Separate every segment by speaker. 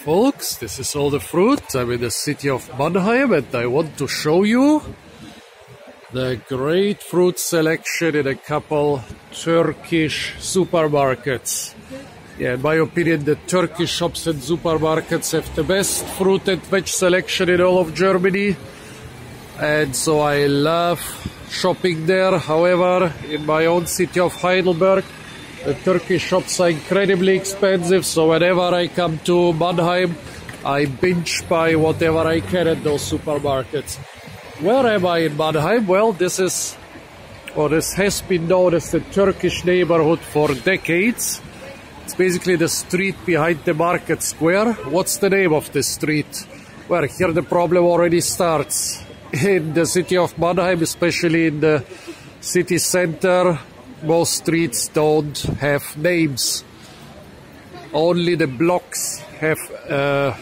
Speaker 1: folks, this is all the fruit. I'm in the city of Mannheim and I want to show you the great fruit selection in a couple Turkish supermarkets. Yeah, in my opinion, the Turkish shops and supermarkets have the best fruit and veg selection in all of Germany. And so I love shopping there. However, in my own city of Heidelberg, the Turkish shops are incredibly expensive, so whenever I come to Mannheim, I binge buy whatever I can at those supermarkets. Where am I in Mannheim? Well, this has been known as the Turkish neighborhood for decades. It's basically the street behind the market square. What's the name of the street? Well, here the problem already starts. In the city of Mannheim, especially in the city center, most streets don't have names. Only the blocks have a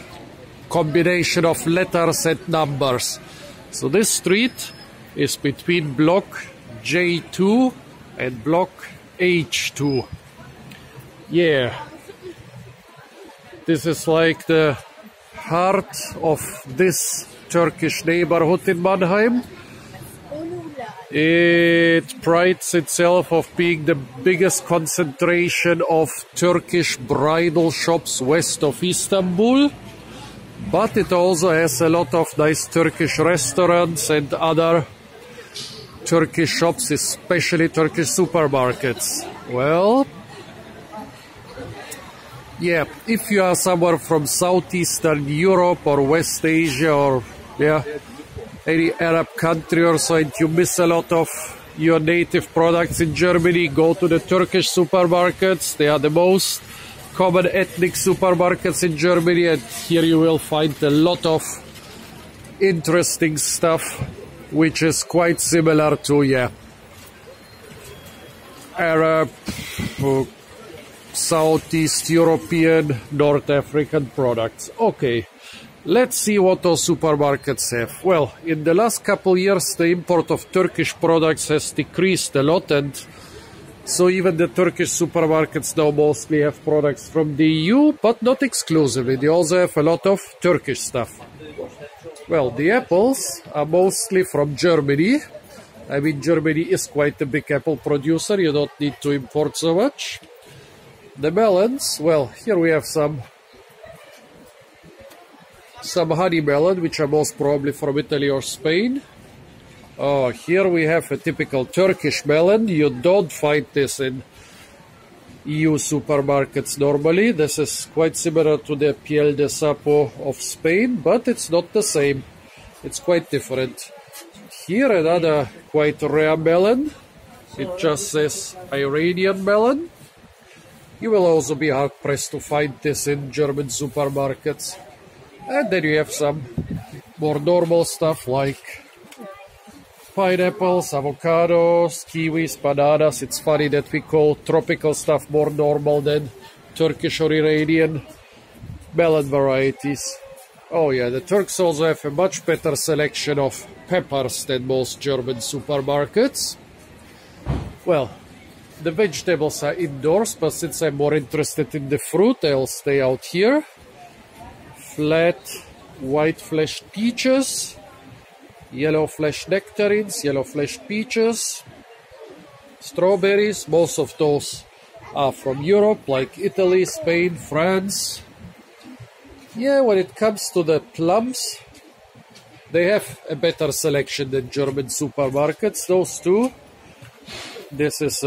Speaker 1: combination of letters and numbers. So this street is between block J2 and block H2. Yeah, this is like the heart of this Turkish neighborhood in Mannheim. It prides itself of being the biggest concentration of Turkish bridal shops west of Istanbul, but it also has a lot of nice Turkish restaurants and other Turkish shops, especially Turkish supermarkets. Well, yeah, if you are somewhere from Southeastern Europe or West Asia or any Arab country or so, and you miss a lot of your native products in Germany, go to the Turkish supermarkets. They are the most common ethnic supermarkets in Germany, and here you will find a lot of interesting stuff, which is quite similar to, Arab, Southeast European, North African products. Okay. Let's see what those supermarkets have. Well, in the last couple years, the import of Turkish products has decreased a lot, and so even the Turkish supermarkets now mostly have products from the EU, but not exclusively. They also have a lot of Turkish stuff. Well, the apples are mostly from Germany. I mean, Germany is quite a big apple producer. You don't need to import so much. The melons, well, here we have some honey melon, which are most probably from Italy or Spain. Oh, here we have a typical Turkish melon. You don't find this in EU supermarkets normally. This is quite similar to the piel de sapo of Spain, but it's not the same. It's quite different. Here another quite rare melon. It just says Iranian melon. You will also be hard-pressed to find this in German supermarkets. And then you have some more normal stuff like pineapples, avocados, kiwis, bananas. It's funny that we call tropical stuff more normal than Turkish or Iranian melon varieties. Oh yeah, the Turks also have a much better selection of peppers than most German supermarkets. Well, the vegetables are indoors, but since I'm more interested in the fruit, I'll stay out here. Flat, white-fleshed peaches, yellow-fleshed nectarines, yellow-fleshed peaches, strawberries. Most of those are from Europe, like Italy, Spain, France. Yeah, when it comes to the plums, they have a better selection than German supermarkets, those two. This is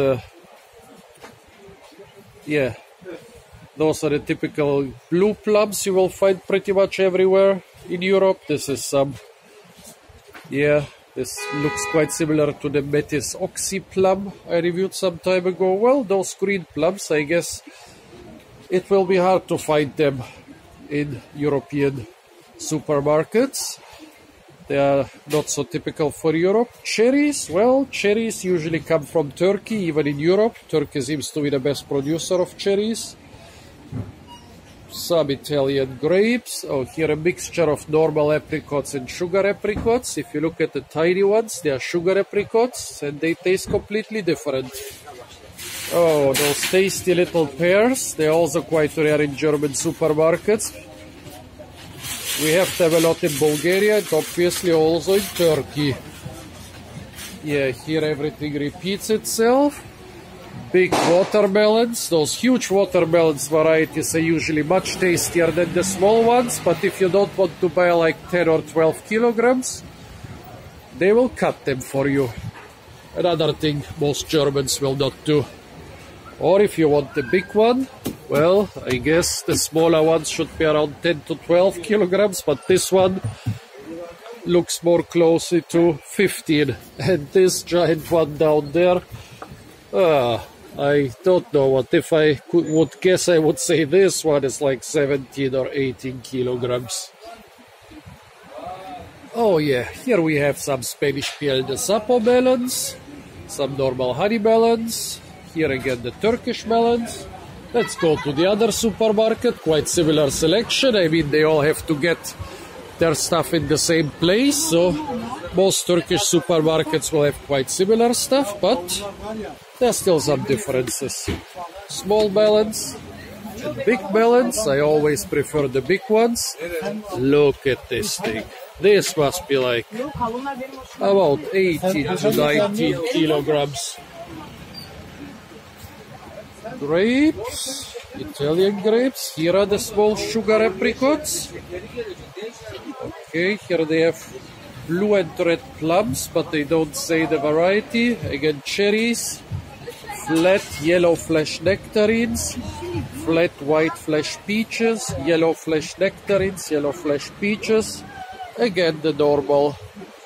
Speaker 1: those are the typical blue plums you will find pretty much everywhere in Europe. This is this looks quite similar to the Metis Oxy plum I reviewed some time ago. Well, those green plums, I guess it will be hard to find them in European supermarkets. They are not so typical for Europe. Cherries, well, cherries usually come from Turkey, even in Europe. Turkey seems to be the best producer of cherries. Some Italian grapes. Oh, here a mixture of normal apricots and sugar apricots. If you look at the tiny ones, they are sugar apricots and they taste completely different. Oh, those tasty little pears. They're also quite rare in German supermarkets. We have to have a lot in Bulgaria and obviously also in Turkey. Yeah, here everything repeats itself. Big watermelons. Those huge watermelons varieties are usually much tastier than the small ones, but if you don't want to buy like 10 or 12 kilograms, they will cut them for you. Another thing most Germans will not do. Or if you want the big one, well, I guess the smaller ones should be around 10 to 12 kilograms, but this one looks more closely to 15. And this giant one down there, I don't know what. If I would guess, I would say this one is like 17 or 18 kilograms. Oh yeah, here we have some Spanish piel de sapo melons, some normal honey melons, here again the Turkish melons. Let's go to the other supermarket, quite similar selection. I mean, they all have to get their stuff in the same place, so most Turkish supermarkets will have quite similar stuff, but there's still some differences. Small melons and big melons, I always prefer the big ones. Look at this thing. This must be like about 18 to 19 kilograms. Grapes, Italian grapes. Here are the small sugar apricots. Okay, here they have blue and red plums, but they don't say the variety. Again, cherries, flat yellow flesh nectarines, flat white flesh peaches, yellow flesh nectarines, yellow flesh peaches. Again, the normal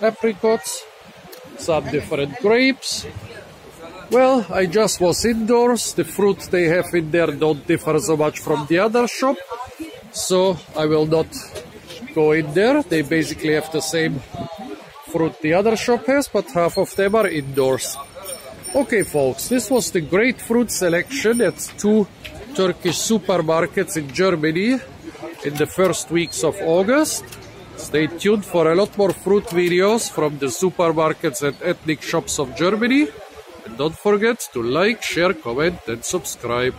Speaker 1: apricots, some different grapes. Well, I just was indoors. The fruit they have in there don't differ so much from the other shop, so I will not go in there. They basically have the same fruit the other shop has, but half of them are indoors. Okay, folks, this was the great fruit selection at 2 Turkish supermarkets in Germany in the first weeks of August. Stay tuned for a lot more fruit videos from the supermarkets and ethnic shops of Germany. And don't forget to like, share, comment and subscribe.